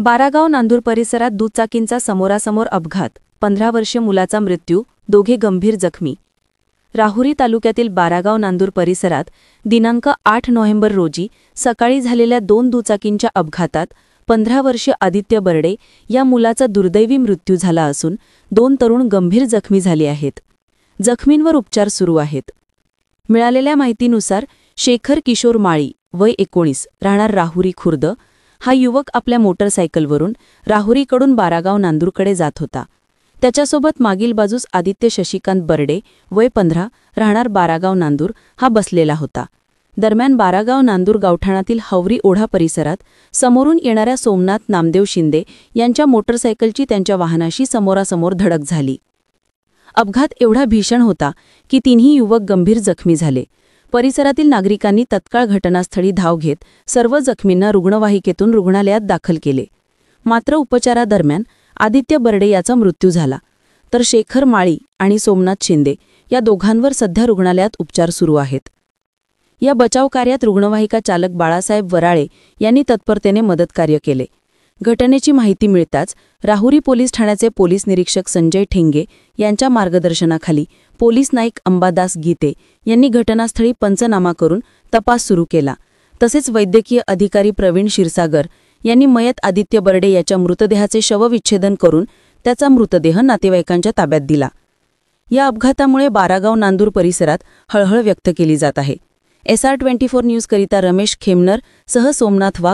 बारागाव नांदूर परिसरात दुचाकींचा समोरासमोर अपघात, 15 वर्षीय मुलाचा मृत्यू, दोघे गंभीर जखमी. राहुरी तालुक्यातील बारागाव नांदूर परिसरात दिनांक 8 नोव्हेंबर रोजी सकाळी झालेल्या 2 दुचाकींच्या अपघातात 15 वर्षीय आदित्य बर्डे या मुलाचा दुर्दैवी मृत्यू झाला असून 2 तरुण गंभीर जखमी झाले आहेत. जखमींवर उपचार सुरू आहेत. मिळालेल्या माहितीनुसार शेखर किशोर माळी, वय 19, राहणार राहुरी खुर्द, हा युवक आपल्या मोटरसायकलवरून राहुरीकडून बारागाव नांदूरकडे जात होता. त्याच्यासोबत मागील बाजूस आदित्य शशिकांत बर्डे, वय 15, राहणार बारागाव नांदूर, हा बसलेला होता. दरम्यान बारागाव नांदूर गावठाणातील हवरी ओढा परिसरात समोरून येणाऱ्या सोमनाथ नामदेव शिंदे यांच्या मोटरसायकलची त्यांच्या वाहनाशी समोरासमोर धडक झाली. अपघात एवढा भीषण होता की तिन्ही युवक गंभीर जखमी झाले. परिसरातील नागरिकांनी तत्काळ घटनास्थळी धाव घेत सर्व जखमींना रुग्णवाहिकेतून रुग्णालयात दाखल केले. मात्र उपचारादरम्यान आदित्य बर्डे याचा मृत्यू झाला, तर शेखर माळी आणि सोमनाथ शिंदे या दोघांवर सध्या रुग्णालयात उपचार सुरू आहेत. या बचाव कार्यात रुग्णवाहिका चालक बाळासाहेब वराळे यांनी तत्परतेने मदतकार्य केले. घटनेची माहिती मिळताच राहुरी पोलीस ठाण्याचे पोलीस निरीक्षक संजय ठेंगे यांच्या मार्गदर्शनाखाली पोलीस नाईक अंबादास गीते यांनी घटनास्थळी पंचनामा करून तपास सुरू केला. तसेच वैद्यकीय अधिकारी प्रवीण क्षीरसागर यांनी मयत आदित्य बर्डे याच्या मृतदेहाचे शवविच्छेदन करून त्याचा मृतदेह नातेवाईकांच्या ताब्यात दिला. या अपघातामुळे बारागाव नांदूर परिसरात हळहळ व्यक्त केली जात आहे. SR24 न्यूजकरिता रमेश खेमनर सह सोमनाथ वाघ.